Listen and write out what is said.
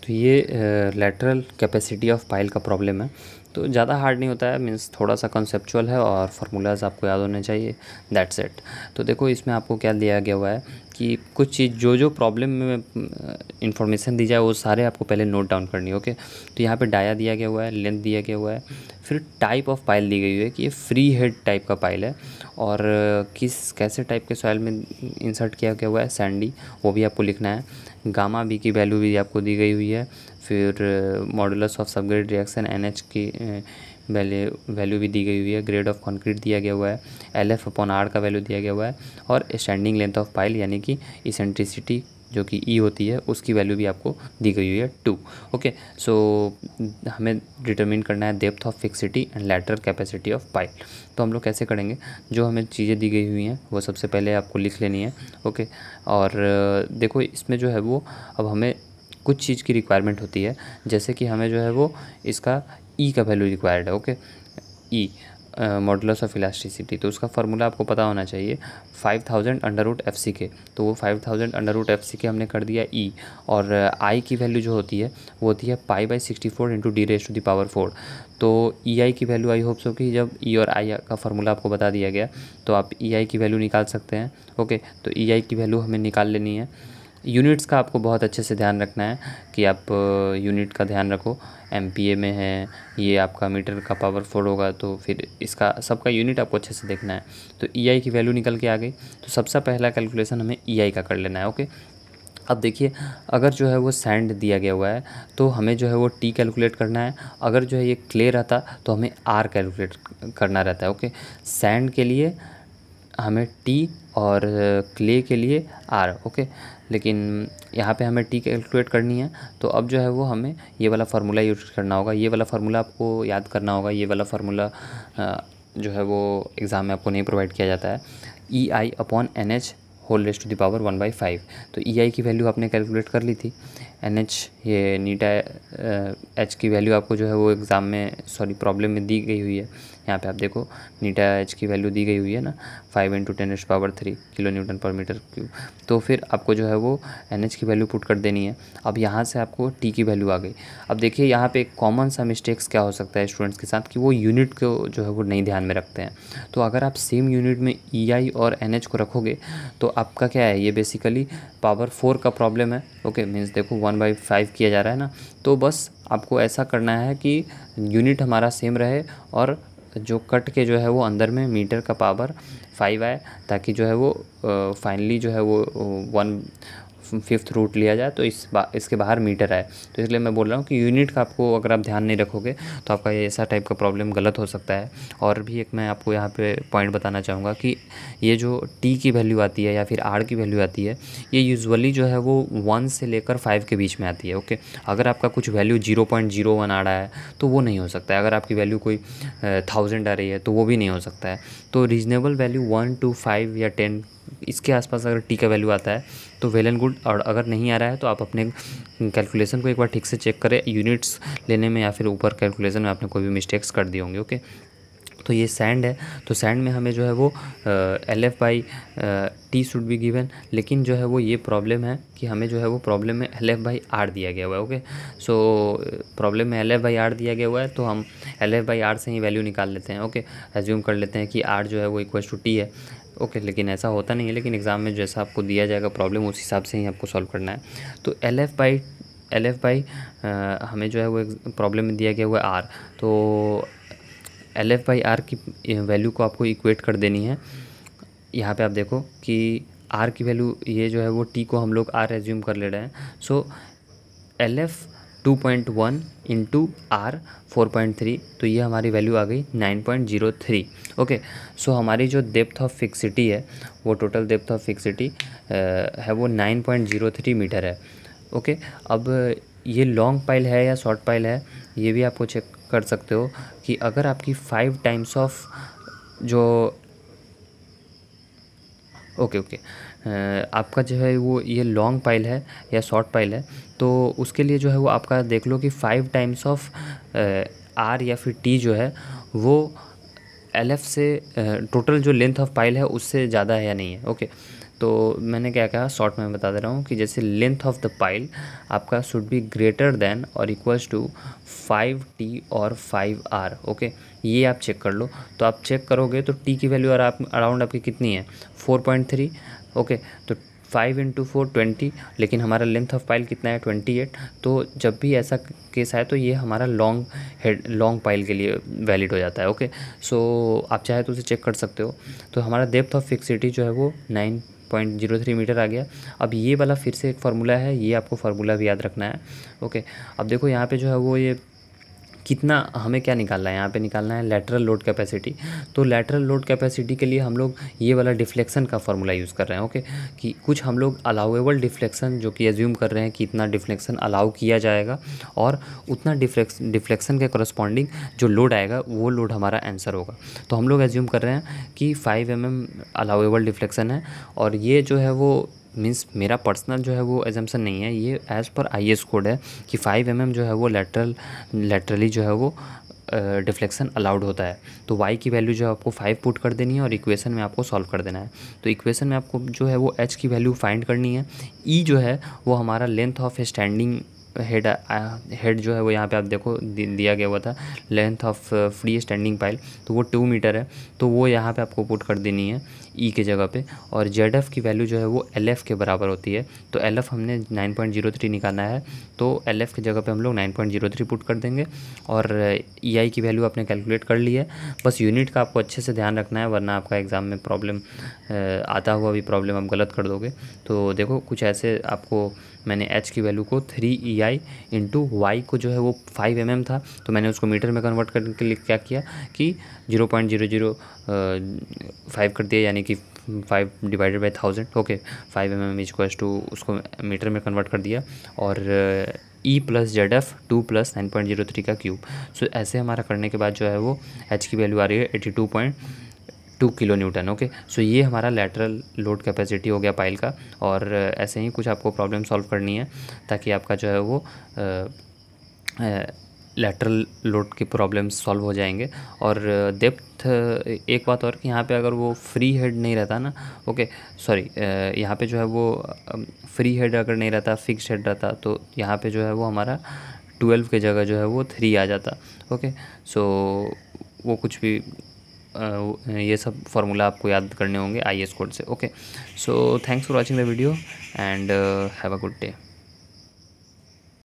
तो ये lateral capacity of pile का प्रॉब्लम है। तो ज़्यादा हार्ड नहीं होता है, मीन्स थोड़ा सा कॉन्सेप्चुअल है और फार्मूलाज आपको याद होने चाहिए, दैट्स इट। तो देखो इसमें आपको क्या दिया गया हुआ है कि कुछ चीज़ जो प्रॉब्लम में इंफॉर्मेशन दी जाए वो सारे आपको पहले नोट डाउन करनी है। ओके, तो यहाँ पे डाया दिया गया हुआ है, लेंथ दिया गया हुआ है, फिर टाइप ऑफ पाइल दी गई हुई है कि ये फ्री हेड टाइप का पाइल है और कैसे टाइप के सॉइल में इंसर्ट किया गया हुआ है, सैंडी, वो भी आपको लिखना है। गामा बी की वैल्यू भी आपको दी गई हुई है, फिर modulus of subgrade reaction NH की वैल्यू भी दी गई हुई है, ग्रेड ऑफ कंक्रीट दिया गया हुआ है, LF/R का वैल्यू दिया गया हुआ है और स्टैंडिंग लेंथ ऑफ पाइल यानी कि इसेंट्रिसिटी जो कि E होती है उसकी वैल्यू भी आपको दी गई हुई है 2। ओके, सो हमें डिटरमिन करना है depth of fixity and lateral capacity of pile. तो हम लोग कैसे करेंगे, जो हमें चीज़ें दी गई हुई हैं वो सबसे पहले आपको लिख लेनी है। ओके, और देखो इसमें जो है वो अब हमें कुछ चीज़ की रिक्वायरमेंट होती है, जैसे कि हमें जो है वो इसका E का वैल्यू रिक्वायर्ड है। Okay, E modulus of elasticity, तो उसका फार्मूला आपको पता होना चाहिए 5000 √FC तो वो 5000 √FC हमने कर दिया E। और I की वैल्यू जो होती है वो होती है π/64 × D⁻⁴। तो EI की वैल्यू, आई होप सो कि जब E और I का फार्मूला आपको बता दिया गया तो आप EI की वैल्यू निकाल सकते हैं। ओके, तो EI की वैल्यू हमें निकाल लेनी है। यूनिट्स का आपको बहुत अच्छे से ध्यान रखना है कि आप यूनिट का ध्यान रखो, MPa में है, ये आपका मीटर का पावर 4 होगा, तो फिर इसका सबका यूनिट आपको अच्छे से देखना है। तो EI की वैल्यू निकल के आ गई, तो सबसे पहला कैलकुलेशन हमें EI का कर लेना है। ओके, अब देखिए अगर जो है वो सैंड दिया गया हुआ है तो हमें जो है वो T कैलकुलेट करना है, अगर जो है ये क्ले रहता तो हमें R कैलकुलेट करना रहता है। ओके, सैंड के लिए हमें T और क्ले के लिए R। ओके, लेकिन यहाँ पे हमें T कैलकुलेट करनी है, तो अब जो है वो हमें ये वाला फार्मूला यूज करना होगा। ये वाला फार्मूला आपको याद करना होगा, ये वाला फार्मूला जो है वो एग्ज़ाम में आपको नहीं प्रोवाइड किया जाता है। EI/NH whole raise to the power 1/5। तो EI की वैल्यू आपने कैलकुलेट कर ली थी, NH ये नीटा H की वैल्यू आपको जो है वो एग्ज़ाम में प्रॉब्लम में दी गई हुई है। यहाँ पे आप देखो नीटा H की वैल्यू दी गई हुई है ना, 5 × 10⁻³ kN/m³। तो फिर आपको जो है वो NH की वैल्यू पुट कर देनी है। अब यहाँ से आपको T की वैल्यू आ गई। अब देखिए यहाँ पे एक कॉमन सा मिस्टेक्स क्या हो सकता है स्टूडेंट्स के साथ कि वो यूनिट को जो है वो नहीं ध्यान में रखते हैं। तो अगर आप सेम यूनिट में EI और NH को रखोगे तो आपका क्या है, ये बेसिकली पावर 4 का प्रॉब्लम है। ओके, मीन्स देखो 1/5 किया जा रहा है ना, तो बस आपको ऐसा करना है कि यूनिट हमारा सेम रहे और जो कट के जो है वो अंदर में मीटर का पावर 5 आए, ताकि जो है वो फाइनली जो है वो 1/5 रूट लिया जाए तो इसके बाहर मीटर आए। तो इसलिए मैं बोल रहा हूँ कि यूनिट का आपको अगर आप ध्यान नहीं रखोगे तो आपका ये ऐसा टाइप का प्रॉब्लम गलत हो सकता है। और भी एक मैं आपको यहाँ पे पॉइंट बताना चाहूँगा कि ये जो T की वैल्यू आती है या फिर R की वैल्यू आती है, ये यूजुअली जो है वो 1 से लेकर 5 के बीच में आती है। ओके, अगर आपका कुछ वैल्यू 0.01 आ रहा है तो वो नहीं हो सकता है, अगर आपकी वैल्यू कोई 1000 आ रही है तो वो भी नहीं हो सकता है। तो रीजनेबल वैल्यू 1 to 5 या 10 इसके आसपास अगर T का वैल्यू आता है तो वेल एंड गुड, और अगर नहीं आ रहा है तो आप अपने कैलकुलेशन को एक बार ठीक से चेक करें, यूनिट्स लेने में या फिर ऊपर कैलकुलेशन में आपने कोई भी मिस्टेक्स कर दिए होंगे। ओके, तो ये सैंड है, तो सैंड में हमें जो है वो LF/T शुड बी गिवन, लेकिन जो है वो ये प्रॉब्लम है कि हमें जो है वो प्रॉब्लम में LF/R दिया गया हुआ है। ओके, सो प्रॉब्लम में LF/R दिया गया हुआ है तो हम LF/R से ही वैल्यू निकाल लेते हैं। ओके, एज्यूम कर लेते हैं कि R जो है वो =T है। ओके, लेकिन ऐसा होता नहीं है, लेकिन एग्ज़ाम में जैसा आपको दिया जाएगा प्रॉब्लम उस हिसाब से ही आपको सॉल्व करना है। तो LF हमें जो है वो प्रॉब्लम में दिया गया हुआ है R, तो LF/R की वैल्यू को आपको इक्वेट कर देनी है। यहाँ पे आप देखो कि R की वैल्यू ये जो है वो T को हम लोग R एज्यूम कर ले रहे हैं। सो LF 2.1 × R 4.3, तो ये हमारी वैल्यू आ गई 9.03। ओके, सो हमारी जो डेप्थ ऑफ फिक्सिटी है वो टोटल डेप्थ ऑफ फिक्सिटी है वो 9.03 मीटर है। ओके, अब ये लॉन्ग पाइल है या शॉर्ट पाइल है ये भी आपको चेक कर सकते हो कि अगर आपकी 5 टाइम्स ऑफ जो ओके आपका जो है वो ये लॉन्ग पाइल है या शॉर्ट पाइल है, तो उसके लिए जो है वो आपका देख लो कि 5 टाइम्स ऑफ R या फिर T जो है वो LF से टोटल जो लेंथ ऑफ पाइल है उससे ज़्यादा है या नहीं है। ओके, तो मैंने क्या कहा, शॉर्ट में बता दे रहा हूँ कि जैसे लेंथ ऑफ द पाइल आपका शुड बी ग्रेटर देन और इक्वल्स टू 5t और 5r। ओके, ये आप चेक कर लो। तो आप चेक करोगे तो t की वैल्यू और आप अराउंड आपकी कितनी है 4.3। ओके, तो 5 × 4 20, लेकिन हमारा लेंथ ऑफ पाइल कितना है 28। तो जब भी ऐसा केस आए तो ये हमारा लॉन्ग पाइल के लिए वैलिड हो जाता है। ओके, सो आप चाहे तो उसे चेक कर सकते हो। तो हमारा डेप्थ ऑफ फिक्सिटी जो है वो 9.03 मीटर आ गया। अब ये वाला फिर से एक फार्मूला है, ये आपको फार्मूला भी याद रखना है। ओके, अब देखो यहाँ पे जो है वो ये कितना हमें क्या निकालना है, यहाँ पे निकालना है लेटरल लोड कैपेसिटी। तो लेटरल लोड कैपेसिटी के लिए हम लोग ये वाला डिफ्लेक्शन का फॉर्मूला यूज़ कर रहे हैं। ओके, कि कुछ हम लोग अलाउेबल डिफ्लेक्शन जो कि एज्यूम कर रहे हैं कि इतना डिफ्लेक्शन अलाउ किया जाएगा और उतना डिफ्लेक्शन के करस्पॉन्डिंग जो लोड आएगा वो लोड हमारा आंसर होगा। तो हम लोग एज्यूम कर रहे हैं कि 5 mm अलाउेबल डिफ्लेक्शन है, और ये जो है वो मीन्स मेरा पर्सनल जो है वो एजम्पशन नहीं है, ये एज़ पर IS कोड है कि 5 mm जो है वो लेटरली जो है वो डिफ्लेक्शन अलाउड होता है। तो y की वैल्यू जो है आपको 5 पुट कर देनी है और इक्वेशन में आपको सॉल्व कर देना है। तो इक्वेशन में आपको जो है वो h की वैल्यू फाइंड करनी है। e जो है वो हमारा लेंथ ऑफ स्टैंडिंग हेड जो है वो यहाँ पे आप देखो दिया गया हुआ था, length of free standing pile, तो वो 2 मीटर है। तो वो यहाँ पे आपको पुट कर देनी है ई के जगह पे। और जेड की वैल्यू जो है वो LF के बराबर होती है। तो LF हमने 9.03 निकालना है, तो LF की जगह पे हम लोग 9.03 पुट कर देंगे। और EI की वैल्यू आपने कैलकुलेट कर ली है। बस यूनिट का आपको अच्छे से ध्यान रखना है, वरना आपका एग्ज़ाम में प्रॉब्लम आता हुआ भी प्रॉब्लम आप गलत कर दोगे। तो देखो कुछ ऐसे आपको मैंने h की वैल्यू को 3EI इंटू y को जो है वो 5 mm था, तो मैंने उसको मीटर में कन्वर्ट करने के लिए क्या किया कि 0.005 कर दिया, यानी कि 5/1000। ओके, 5 mm इक्वल्स टू उसको मीटर में कन्वर्ट कर दिया, और E + ZF 2 + 9.03 का क्यूब। सो ऐसे हमारा करने के बाद जो है वो h की वैल्यू आ रही है 82.2 किलो न्यूटन। ओके, सो ये हमारा लेटरल लोड कैपेसिटी हो गया पाइल का। और ऐसे ही कुछ आपको प्रॉब्लम सॉल्व करनी है ताकि आपका जो है वो लेटरल लोड की प्रॉब्लम्स सॉल्व हो जाएंगे। और डेप्थ, एक बात और कि यहाँ पे अगर वो फ्री हेड नहीं रहता ना, ओके सॉरी, यहाँ पे जो है वो फ्री हेड अगर नहीं रहता, फिक्स्ड हेड रहता, तो यहाँ पे जो है वो हमारा 12 के जगह जो है वो 3 आ जाता। ओके, सो वो कुछ भी ये सब फार्मूला आपको याद करने होंगे IS कोड से। Okay, so thanks for watching the video and have a good day.